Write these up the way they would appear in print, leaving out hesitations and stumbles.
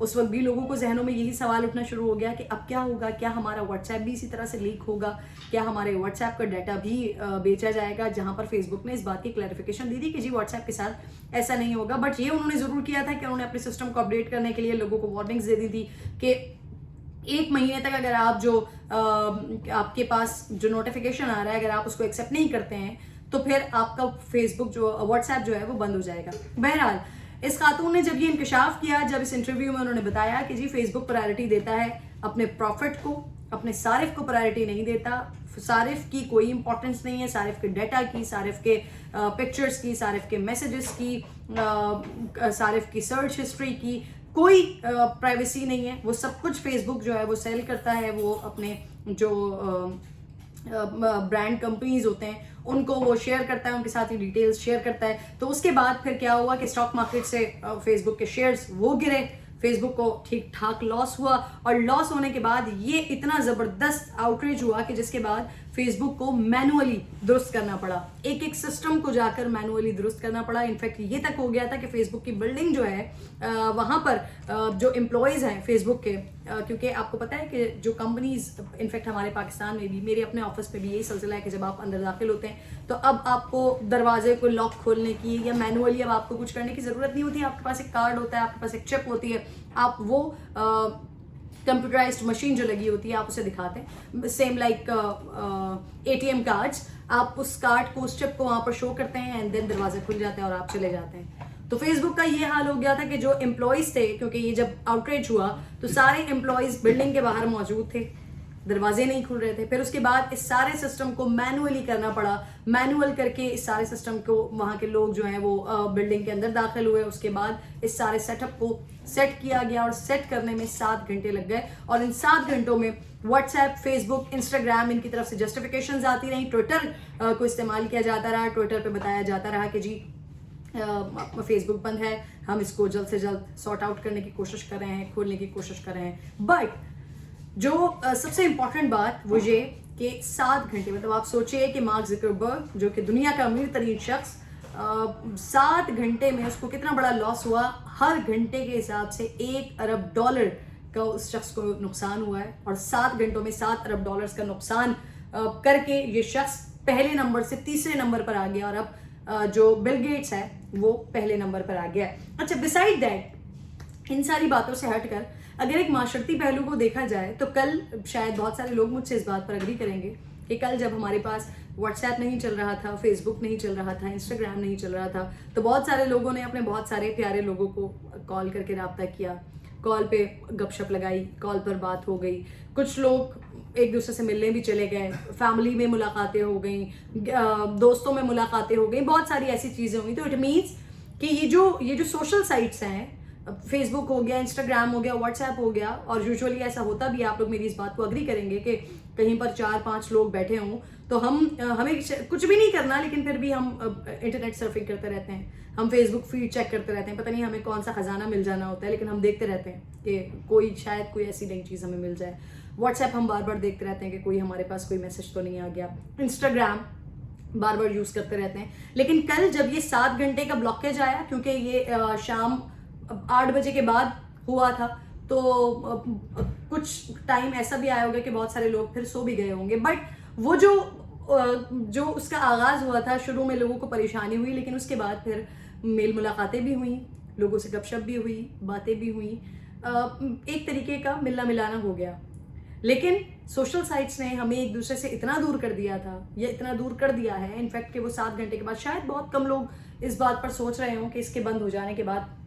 اس وقت بھی لوگوں کو ذہنوں میں یہی سوال اٹھنا شروع ہو گیا کہ اب کیا ہوگا، کیا ہمارا واٹس ایپ بھی اسی طرح سے لیک ہوگا، کیا ہمارے واٹس ایپ کا ڈیٹا بھی بیچا جائے گا، جہاں پر فیس بک نے اس بات کی کلیریفیکیشن دی تھی کہ جی واٹس ایپ کے ساتھ ایسا نہیں ہوگا. بٹ یہ انہوں نے ضرور کیا تھا کہ انہوں نے اپنے سسٹم کو اپڈیٹ کرنے کے لیے لوگوں کو وارننگز دے دی تھی کہ 1 مہینے تک اگر آپ کے پاس جو نوٹیفیکیشن آ رہا ہے اگر آپ اس کو ایکسیپٹ نہیں کرتے ہیں تو پھر آپ کا فیس بک جو واٹس ایپ جو ہے وہ بند ہو جائے گا. بہرحال اس خاتون نے جب یہ انکشاف کیا، جب اس انٹرویو میں انہوں نے بتایا کہ جی فیس بک پرائرٹی دیتا ہے اپنے پروفٹ کو، اپنے صارف کو پرائرٹی نہیں دیتا، صارف کی کوئی امپورٹنس نہیں ہے، صارف کے ڈیٹا کی، صارف کے پکچرز کی، صارف کے میسیجز کی، صارف کی سرچ ہسٹری کی کوئی پرائیویسی نہیں ہے. وہ سب کچھ فیس بک جو ہے وہ سیل کرتا ہے، وہ اپنے جو برانڈ کمپنیز ہوتے ہیں ان کو وہ شیئر کرتا ہے، ان کے ساتھ ہی ڈیٹیلز شیئر کرتا ہے. تو اس کے بعد پھر کیا ہوا کہ اسٹاک مارکیٹ سے فیس بک کے شیئرز وہ گرے، فیس بک کو ٹھیک ٹھاک لاس ہوا، اور لاس ہونے کے بعد یہ اتنا زبردست آؤٹریج ہوا کہ جس کے بعد فیس بک کو مینولی درست کرنا پڑا، ایک سسٹم کو جا کر مینولی درست کرنا پڑا. انفیکٹ یہ تک ہو گیا تھا کہ فیس بک کی بلڈنگ جو ہے وہاں پر جو امپلائیز ہیں فیس بک کے، کیونکہ آپ کو پتہ ہے کہ جو کمپنیز انفیکٹ ہمارے پاکستان میں بھی، میرے اپنے آفس میں بھی یہی سلسلہ ہے کہ جب آپ اندر داخل ہوتے ہیں تو اب آپ کو دروازے کو لاک کھولنے کی یا مینولی اب آپ کو کچھ کرنے کی ضرورت نہیں ہوتی. آپ کے پاس ایک کارڈ ہوتا ہے، آپ کے پاس ایک چپ ہوتی ہے، آپ وہ کمپیوٹرائزڈ مشین جو لگی ہوتی ہے آپ اسے دکھاتے ہیں، same like A T M cards, آپ اس کارڈ کو، اس چپ کو وہاں پر شو کرتے ہیں اینڈ دین دروازے کھل جاتے ہیں اور آپ چلے جاتے ہیں. تو فیس بک کا یہ حال ہو گیا تھا کہ جو امپلائیز تھے، کیونکہ یہ جب آؤٹریج ہوا تو سارے امپلائیز بلڈنگ کے باہر موجود تھے، دروازے نہیں کھل رہے تھے. پھر اس کے بعد اس سارے سسٹم کو مینولی کرنا پڑا، مینول کر کے اس سارے سسٹم کو وہاں کے لوگ جو ہیں وہ بلڈنگ کے اندر داخل ہوئے. اس کے بعد اس سارے سیٹ اپ کو سیٹ کیا گیا اور سیٹ کرنے میں 7 گھنٹے لگ گئے. اور ان 7 گھنٹوں میں واٹس ایپ، فیس بک، انسٹاگرام، ان کی طرف سے جسٹیفیکیشنز آتی رہیں، ٹویٹر کو استعمال کیا جاتا رہا، ٹویٹر پہ بتایا جاتا رہا کہ جی فیس بک بند ہے، ہم اس کو جلد سے جلد سارٹ آؤٹ کرنے کی کوشش کر رہے ہیں، کھولنے کی کوشش کر رہے ہیں. بٹ جو سب سے امپورٹنٹ بات وہ یہ کہ 7 گھنٹے، مطلب آپ سوچئے کہ مارک زکربرگ جو کہ دنیا کا امیر ترین شخص، 7 گھنٹے میں اس کو کتنا بڑا لاس ہوا. ہر گھنٹے کے حساب سے $1 ارب کا اس شخص کو نقصان ہوا ہے، اور 7 گھنٹوں میں $7 ارب کا نقصان کر کے یہ شخص پہلے نمبر سے تیسرے نمبر پر آ گیا، اور اب جو بل گیٹس ہے وہ پہلے نمبر پر آ گیا ہے. اچھا، بسائڈ دیٹ، ان ساری باتوں سے ہٹ کر اگر ایک معاشرتی پہلو کو دیکھا جائے تو کل شاید بہت سارے لوگ مجھ سے اس بات پر اگری کریں گے کہ کل جب ہمارے پاس واٹس ایپ نہیں چل رہا تھا، فیس بک نہیں چل رہا تھا، انسٹاگرام نہیں چل رہا تھا، تو بہت سارے لوگوں نے اپنے بہت سارے پیارے لوگوں کو کال کر کے رابطہ کیا، کال پہ گپ شپ لگائی، کال پر بات ہو گئی، کچھ لوگ ایک دوسرے سے ملنے بھی چلے گئے، فیملی میں ملاقاتیں ہو گئیں، دوستوں میں ملاقاتیں ہو گئیں، بہت ساری ایسی چیزیں ہوئی. تو اٹ مینس کہ یہ جو سوشل سائٹس ہیں، فیس بک ہو گیا، انسٹاگرام ہو گیا، واٹس ایپ ہو گیا، اور یوزولی ایسا ہوتا بھی ہے، آپ لوگ میری اس بات کو اگری کریں گے کہ کہیں پر 4-5 لوگ بیٹھے ہوں تو ہمیں کچھ بھی نہیں کرنا، لیکن پھر بھی ہم انٹرنیٹ سرفنگ کرتے رہتے ہیں، ہم فیس بک فیڈ چیک کرتے رہتے ہیں، پتہ نہیں ہمیں کون سا خزانہ مل جانا ہوتا ہے، لیکن ہم دیکھتے رہتے ہیں کہ شاید کوئی ایسی نئی چیز ہمیں مل جائے. واٹس ایپ ہم بار بار دیکھتے رہتے ہیں کہ کوئی ہمارے پاس کوئی میسج تو نہیں آ گیا. انسٹاگرام بار بار یوز کرتے رہتے ہیں. لیکن کل جب یہ 7 گھنٹے کا بلاکیج آیا، کیونکہ یہ شام 8 بجے کے بعد ہوا تھا، تو کچھ ٹائم ایسا بھی آیا ہوگا کہ بہت سارے لوگ پھر سو بھی گئے ہوں گے. بٹ وہ جو اس کا آغاز ہوا تھا، شروع میں لوگوں کو پریشانی ہوئی، لیکن اس کے بعد پھر میل ملاقاتیں بھی ہوئیں، لوگوں سے گپ شپ بھی ہوئی، باتیں بھی ہوئیں، ایک طریقے کا ملنا ملانا ہو گیا. لیکن سوشل سائٹس نے ہمیں ایک دوسرے سے اتنا دور کر دیا تھا، یا اتنا دور کر دیا ہے انفیکٹ کہ وہ 7 گھنٹے کے بعد، شاید بہت کم لوگ اس بات پر سوچ رہے ہوں کہ اس کے بند ہو جانے کے بعد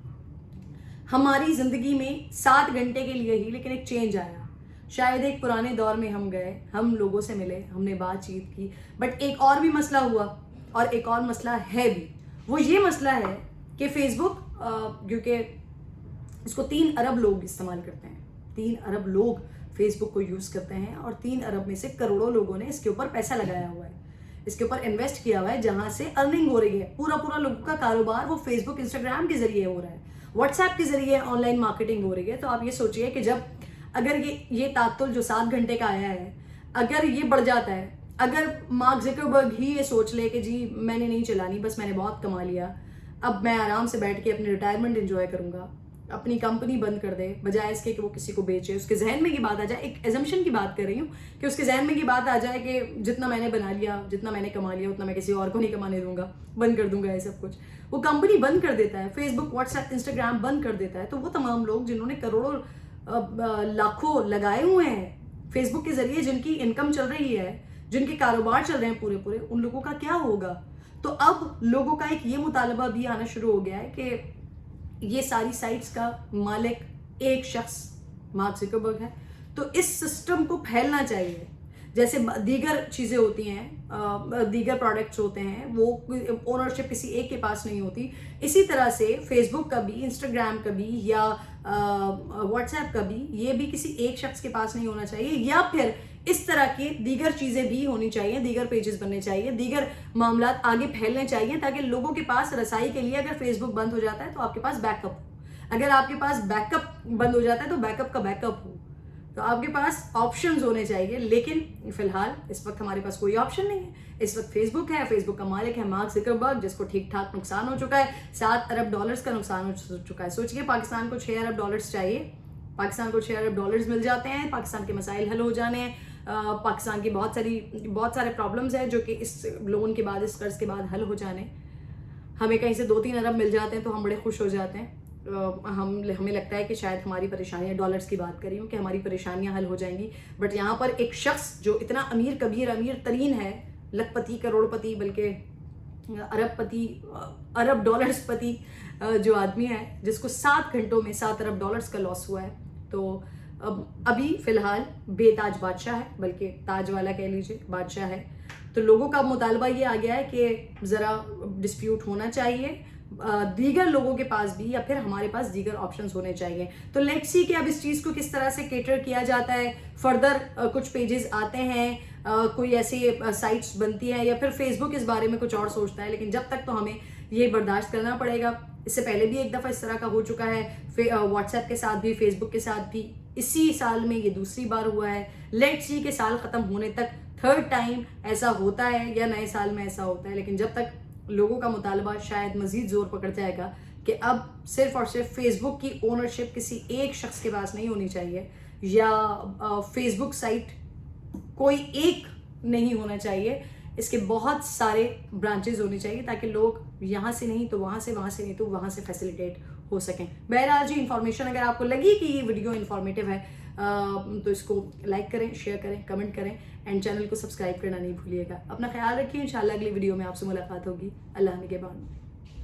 ہماری زندگی میں 7 گھنٹے کے لیے ہی لیکن ایک چینج آیا. شاید ایک پرانے دور میں ہم گئے، ہم لوگوں سے ملے، ہم نے بات چیت کی، بٹ ایک اور بھی مسئلہ ہوا، اور ایک اور مسئلہ ہے بھی. وہ یہ مسئلہ ہے کہ فیس بک، کیونکہ اس کو 3 ارب لوگ استعمال کرتے ہیں، 3 ارب لوگ فیس بک کو یوز کرتے ہیں، اور 3 ارب میں سے کروڑوں لوگوں نے اس کے اوپر پیسہ لگایا ہوا ہے، اس کے اوپر انویسٹ کیا ہوا ہے، جہاں سے ارننگ ہو رہی ہے. پورا لوگوں کا کاروبار وہ فیس بک، انسٹاگرام کے ذریعے ہو رہا ہے، واٹس ایپ کے ذریعے آن لائن مارکیٹنگ ہو رہی ہے. تو آپ یہ سوچئے کہ جب اگر یہ تعطل جو 7 گھنٹے کا آیا ہے، اگر یہ بڑھ جاتا ہے، اگر مارک زکربرگ ہی یہ سوچ لے کہ جی میں نے نہیں چلانی، بس میں نے بہت کما لیا، اب میں آرام سے بیٹھ کے اپنی ریٹائرمنٹ انجوائے کروں گا، اپنی کمپنی بند کر دے بجائے اس کے کہ وہ کسی کو بیچے. اس کے ذہن میں یہ بات آ جائے، ایک ایزمپشن کی بات کر رہی ہوں کہ اس کے ذہن میں یہ بات آ جائے کہ جتنا میں نے بنا لیا، جتنا میں نے کما لیا، اتنا میں کسی اور کو نہیں کمانے دوں گا، بند کر دوں گا یہ سب کچھ. وہ کمپنی بند کر دیتا ہے، فیس بک، واٹس ایپ، انسٹاگرام بند کر دیتا ہے. تو وہ تمام لوگ جنہوں نے کروڑوں لاکھوں لگائے ہوئے ہیں فیس بک کے ذریعے، جن کی انکم چل رہی ہے، جن کے کاروبار چل رہے ہیں پورے، ان لوگوں کا کیا ہوگا؟ تو اب لوگوں کا ایک یہ مطالبہ بھی آنا شروع ہو گیا ہے کہ یہ ساری سائٹس کا مالک ایک شخص مارک زکربرگ ہے. تو اس سسٹم کو پھیلنا چاہیے. جیسے دیگر چیزیں ہوتی ہیں، دیگر پروڈکٹس ہوتے ہیں، وہ اونرشپ کسی ایک کے پاس نہیں ہوتی. اسی طرح سے فیس بک کا بھی، انسٹاگرام کا بھی، یا واٹس ایپ کا بھی، یہ بھی کسی ایک شخص کے پاس نہیں ہونا چاہیے. یا پھر اس طرح کی دیگر چیزیں بھی ہونی چاہیے، دیگر پیجز بننے چاہیے، دیگر معاملات آگے پھیلنے چاہیے، تاکہ لوگوں کے پاس رسائی کے لیے اگر فیس بک بند ہو جاتا ہے تو آپ کے پاس بیک اپ ہو. اگر آپ کے پاس بیک اپ بند ہو جاتا ہے تو بیک اپ کا بیک اپ ہو. تو آپ کے پاس آپشنز ہونے چاہیے. لیکن فی الحال اس وقت ہمارے پاس کوئی آپشن نہیں ہے. اس وقت فیس بک ہے، فیس بک کا مالک ہے مارک زکربرگ، جس کو ٹھیک ٹھاک نقصان ہو چکا ہے. $7 ارب کا نقصان ہو چکا ہے. سوچئے پاکستان کو $6 ارب چاہیے، پاکستان کو $6 ارب مل جاتے ہیں، پاکستان کے مسائل حل ہو جانے ہیں. پاکستان کی بہت سارے پرابلمز ہیں جو کہ اس لون کے بعد، اس قرض کے بعد حل ہو جانے. ہمیں کہیں سے 2-3 ارب مل جاتے ہیں تو ہم بڑے خوش ہو جاتے ہیں. ہمیں لگتا ہے کہ شاید ہماری پریشانیاں، ڈالرز کی بات کر رہی ہوں، کہ ہماری پریشانیاں حل ہو جائیں گی. بٹ یہاں پر ایک شخص جو اتنا امیر کبیر، امیر ترین ہے، لکھ پتی، کروڑ پتی، بلکہ ارب پتی، ارب ڈالرز پتی جو آدمی ہے، جس کو 7 گھنٹوں میں $7 ارب کا لاس ہوا ہے. تو ابھی فی الحال بے تاج بادشاہ ہے، بلکہ تاج والا کہہ لیجیے، بادشاہ ہے. تو لوگوں کا مطالبہ یہ آ گیا ہے کہ ذرا ڈسپیوٹ ہونا چاہیے دیگر لوگوں کے پاس بھی، یا پھر ہمارے پاس دیگر آپشنز ہونے چاہیے. تو لیٹس سی کہ اب اس چیز کو کس طرح سے کیٹر کیا جاتا ہے. فردر کچھ پیجز آتے ہیں، کوئی ایسی سائٹس بنتی ہیں، یا پھر فیس بک اس بارے میں کچھ اور سوچتا ہے. لیکن جب تک تو ہمیں یہ برداشت کرنا پڑے گا. اس سے پہلے بھی ایک دفعہ اس طرح کا ہو چکا ہے، واٹس ایپ کے ساتھ بھی، فیس بک کے ساتھ بھی. اسی سال میں یہ دوسری بار ہوا ہے. لیٹس سی کہ سال ختم ہونے تک 3rd ٹائم ایسا ہوتا ہے، یا نئے سال میں ایسا ہوتا ہے. لیکن جب تک لوگوں کا مطالبہ شاید مزید زور پکڑ جائے گا کہ اب صرف اور صرف فیس بک کی اونرشپ کسی ایک شخص کے پاس نہیں ہونی چاہیے، یا فیس بک سائٹ کوئی ایک نہیں ہونا چاہیے، اس کے بہت سارے برانچز ہونے چاہیے، تاکہ لوگ یہاں سے نہیں تو وہاں سے، وہاں سے نہیں تو وہاں سے فیسیلیٹیٹ ہو سکیں. بہرحال جی، انفارمیشن اگر آپ کو لگی کہ یہ ویڈیو انفارمیٹیو ہے تو اس کو لائک کریں، شیئر کریں، کمنٹ کریں، اینڈ چینل کو سبسکرائب کرنا نہیں بھولیے گا. اپنا خیال رکھیے. انشاءاللہ اگلی ویڈیو میں آپ سے ملاقات ہوگی. اللہ نگہبان.